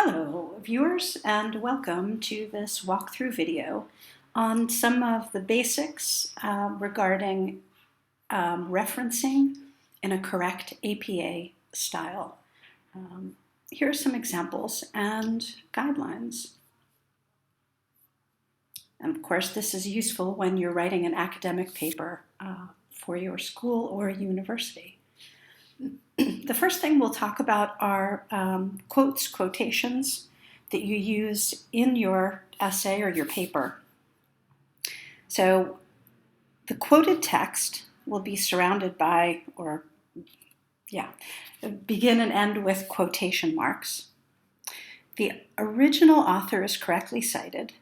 Hello, viewers, and welcome to this walkthrough video on some of the basics regarding referencing in a correct APA style. Here are some examples and guidelines. And of course, this is useful when you're writing an academic paper for your school or university. The first thing we'll talk about are quotes, quotations that you use in your essay or your paper. So the quoted text will be surrounded by, begin and end with quotation marks. The original author is correctly cited,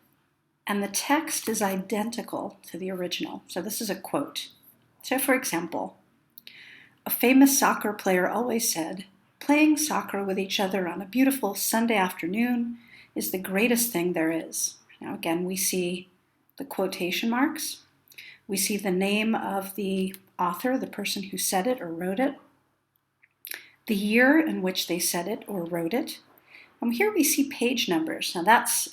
and the text is identical to the original. So this is a quote. So for example, a famous soccer player always said, "Playing soccer with each other on a beautiful Sunday afternoon is the greatest thing there is." Now again, we see the quotation marks. We see the name of the author, the person who said it or wrote it, the year in which they said it or wrote it. And here we see page numbers. Now that's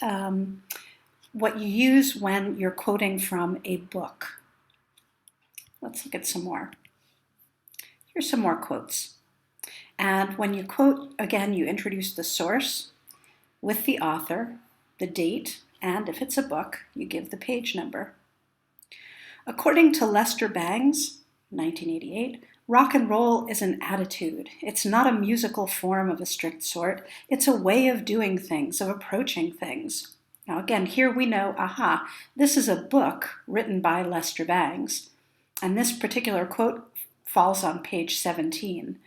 what you use when you're quoting from a book. Let's look at some more. Here's some more quotes. And when you quote, again, you introduce the source with the author, the date, and if it's a book, you give the page number. According to Lester Bangs, 1988, rock and roll is an attitude. It's not a musical form of a strict sort. It's a way of doing things, of approaching things. Now again, here we know, this is a book written by Lester Bangs. And this particular quote falls on page 17.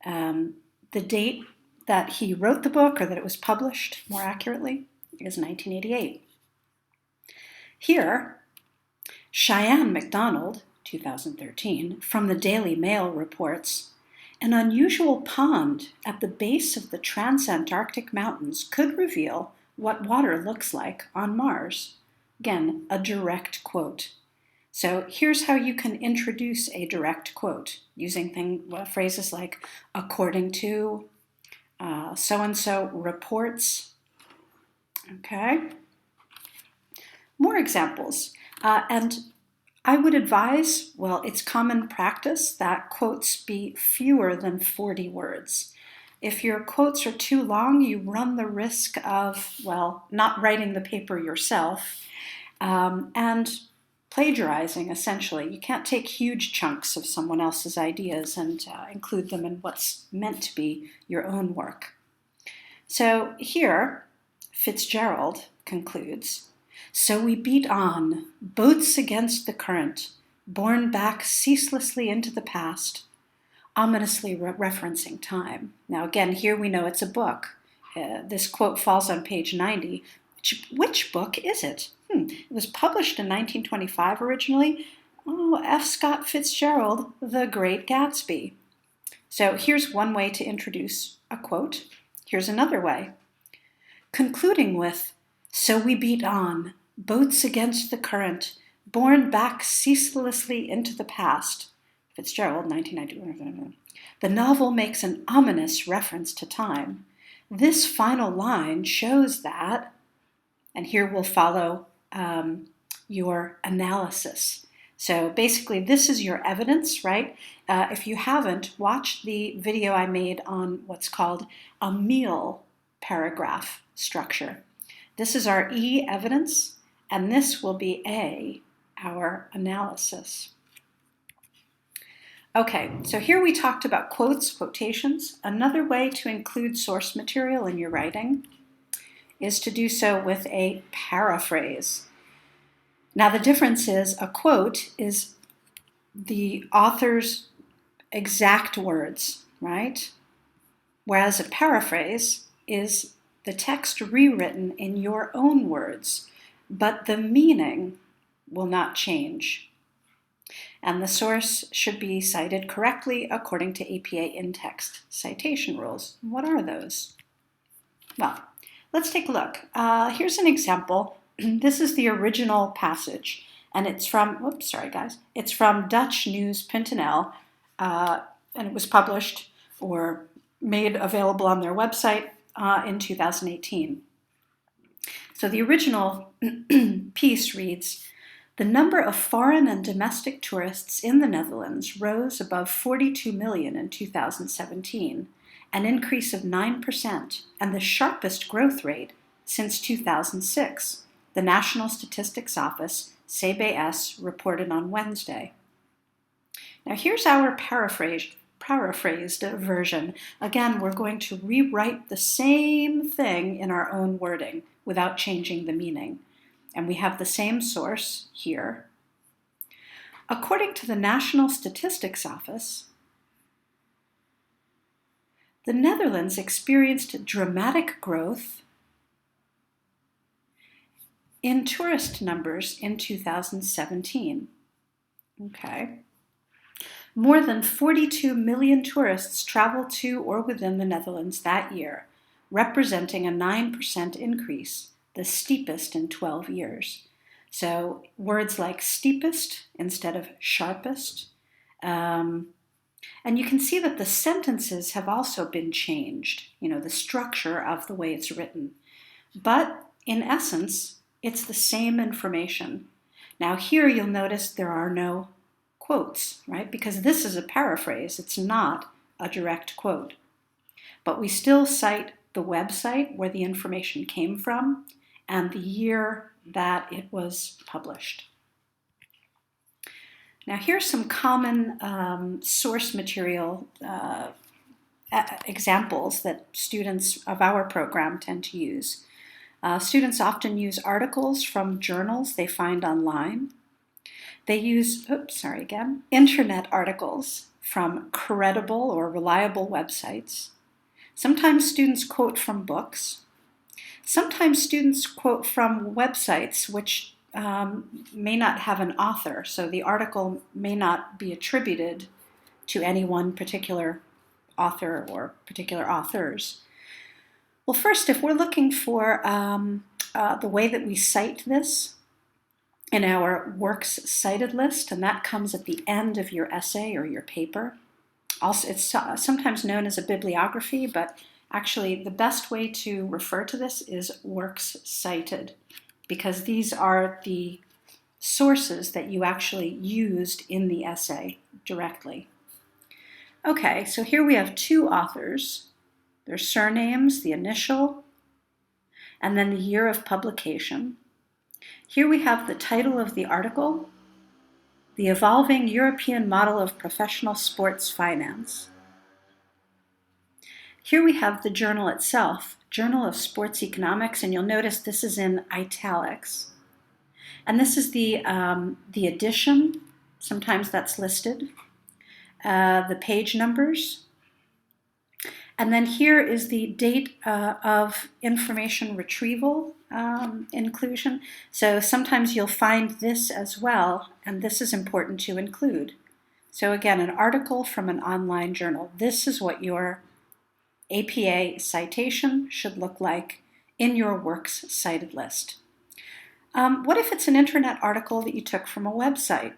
The date that he wrote the book, or that it was published, more accurately, is 1988. Here, Cheyenne MacDonald, 2013, from the Daily Mail reports, "An unusual pond at the base of the Transantarctic Mountains could reveal what water looks like on Mars." Again, a direct quote. So here's how you can introduce a direct quote using phrases like "according to," "so-and-so reports." Okay. More examples. And I would advise, it's common practice that quotes be fewer than 40 words. If your quotes are too long, you run the risk of, not writing the paper yourself and plagiarizing, essentially. You can't take huge chunks of someone else's ideas and include them in what's meant to be your own work. So here, Fitzgerald concludes, "So we beat on, boats against the current, borne back ceaselessly into the past," ominously referencing time. Now again, here we know it's a book. This quote falls on page 90. Which book is it? It was published in 1925 originally. F. Scott Fitzgerald, The Great Gatsby. So here's one way to introduce a quote. Here's another way. Concluding with, "So we beat on, boats against the current, borne back ceaselessly into the past." Fitzgerald, 1990. "The novel makes an ominous reference to time. This final line shows that," and here will follow your analysis. So basically, this is your evidence, right? If you haven't, watch the video I made on what's called a meal paragraph structure. This is our E, evidence, and this will be A, our analysis. Okay, so here we talked about quotes, quotations. Another way to include source material in your writing is to do so with a paraphrase. Now the difference is a quote is the author's exact words, right? Whereas a paraphrase is the text rewritten in your own words, but the meaning will not change. And the source should be cited correctly according to APA in-text citation rules. What are those? Well, let's take a look. Here's an example. This is the original passage, and it's from, it's from Dutch News.nl, and it was published or made available on their website in 2018. So the original piece reads, "The number of foreign and domestic tourists in the Netherlands rose above 42 million in 2017, an increase of 9%, and the sharpest growth rate since 2006, the National Statistics Office, CBS, reported on Wednesday." Now here's our paraphrased version. Again, we're going to rewrite the same thing in our own wording without changing the meaning. And we have the same source here. According to the National Statistics Office, the Netherlands experienced dramatic growth in tourist numbers in 2017. Okay. More than 42 million tourists traveled to or within the Netherlands that year, representing a 9% increase, the steepest in 12 years. So words like steepest instead of sharpest. And you can see that the sentences have also been changed, the structure of the way it's written. But in essence, it's the same information. Now here you'll notice there are no quotes, right? Because this is a paraphrase, it's not a direct quote. But we still cite the website where the information came from and the year that it was published. Now here's some common source material examples that students of our program tend to use. Students often use articles from journals they find online. They use, internet articles from credible or reliable websites. Sometimes students quote from books. Sometimes students quote from websites which may not have an author, so the article may not be attributed to any one particular author or particular authors. Well, first, if we're looking for the way that we cite this in our works cited list, and that comes at the end of your essay or your paper. Also, it's sometimes known as a bibliography, but actually the best way to refer to this is works cited, because these are the sources that you actually used in the essay directly. Okay, so here we have two authors, their surnames, the initial, and then the year of publication. Here we have the title of the article, The Evolving European Model of Professional Sports Finance. Here we have the journal itself, Journal of Sports Economics, and you'll notice this is in italics. And this is the edition, sometimes that's listed, the page numbers. And then here is the date of information retrieval inclusion. So sometimes you'll find this as well, and this is important to include. So again, an article from an online journal. This is what your APA citation should look like in your works cited list. What if it's an internet article that you took from a website?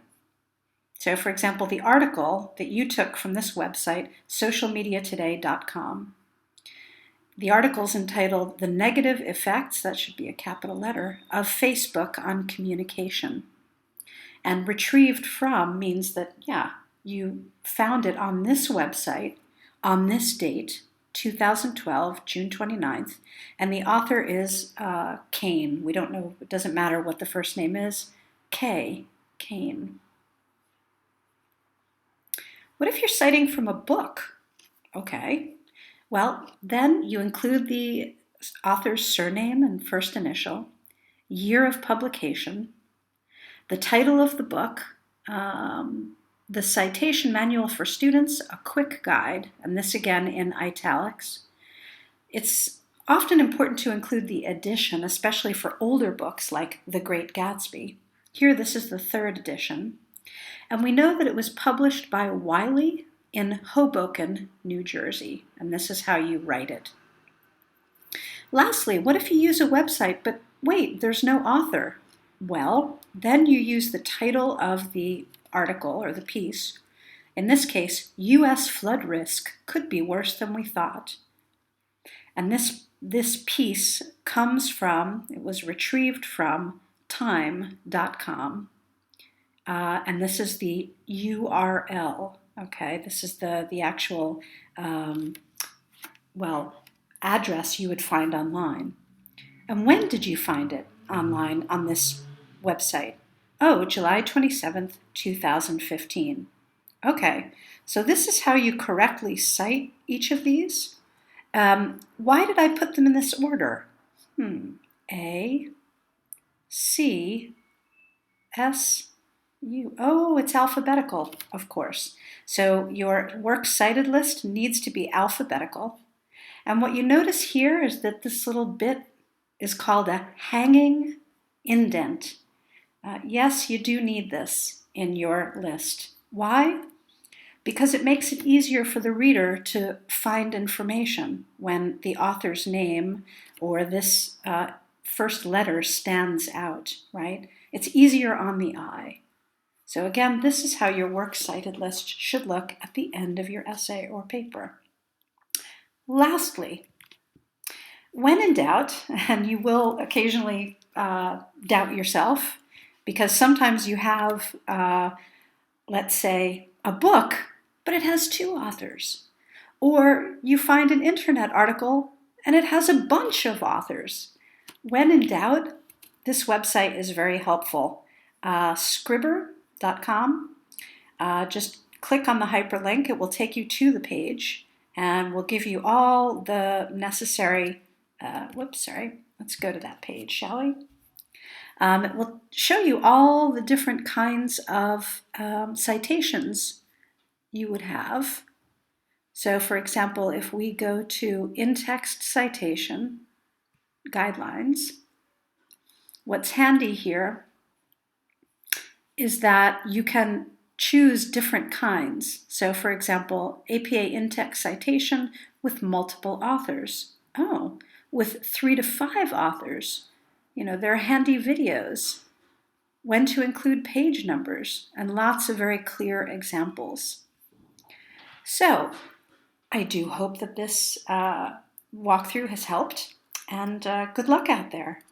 So for example, the article that you took from this website, socialmediatoday.com. The article is entitled The Negative Effects, that should be a capital letter, of Facebook on Communication. And retrieved from means that, you found it on this website on this date, 2012, June 29th, and the author is Kane. We don't know, it doesn't matter what the first name is, Kane. What if you're citing from a book? Okay, well, then you include the author's surname and first initial, year of publication, the title of the book, the citation manual for students, a quick guide, and this again in italics. It's often important to include the edition, especially for older books like The Great Gatsby. Here, this is the 3rd edition. And we know that it was published by Wiley in Hoboken, New Jersey, and this is how you write it. Lastly, what if you use a website, but wait, there's no author? Well, then you use the title of the article or the piece. In this case, U.S. flood risk could be worse than we thought. And this piece comes from, it was retrieved from time.com. And this is the URL, okay? This is the actual, address you would find online. And when did you find it online on this website? Oh, July 27th, 2015. Okay, so this is how you correctly cite each of these. Why did I put them in this order? A, C, S, U. Oh, it's alphabetical, of course. So your works cited list needs to be alphabetical. And what you notice here is that this little bit is called a hanging indent. Yes, you do need this in your list. Why? Because it makes it easier for the reader to find information when the author's name or this first letter stands out, right? It's easier on the eye. So again, this is how your works cited list should look at the end of your essay or paper. Lastly, when in doubt, and you will occasionally doubt yourself, because sometimes you have, let's say, a book, but it has two authors. Or you find an internet article and it has a bunch of authors. When in doubt, this website is very helpful. Scribr.com. Just click on the hyperlink. It will take you to the page and will give you all the necessary, let's go to that page, shall we? It will show you all the different kinds of citations you would have. So for example, if we go to in-text citation guidelines, what's handy here is that you can choose different kinds. So for example, APA in-text citation with multiple authors. Oh, with 3 to 5 authors. There are handy videos. When to include page numbers, and lots of very clear examples. So, I do hope that this walkthrough has helped, and good luck out there.